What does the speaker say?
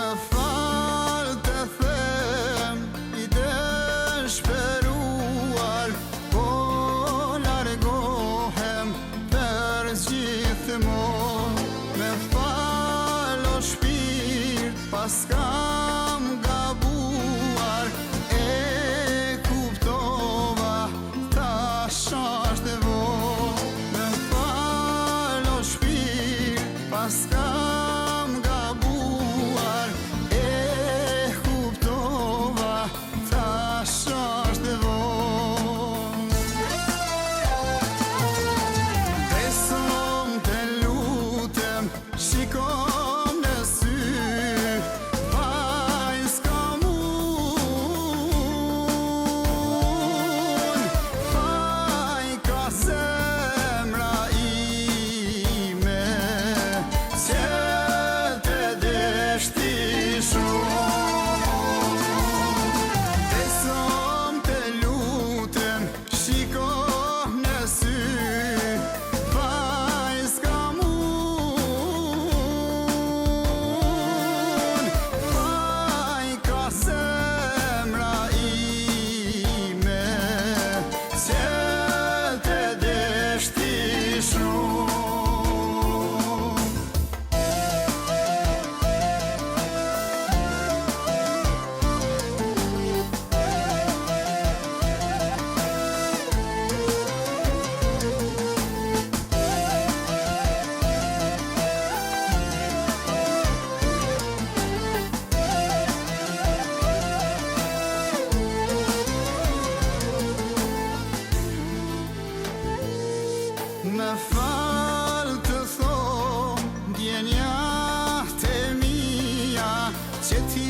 Më fal të them i dëshpëruar, po largohem për gjithmonë. Më fal o shpirt, pas kam gabuar, e kuptova tash është vonë. Më fal o shpirt, pas kam gabuar, e kuptova tash është vonë. Besom të lutem, shikom në sy, vaj s'kam unë, vaj ka zemra ime, që të deshti shumë. Besom të lutem, shikom në sy, vaj s'kam unë, vaj ka zemra ime, që të deshti shumë. Më fal të thom, djenja të mia, që ti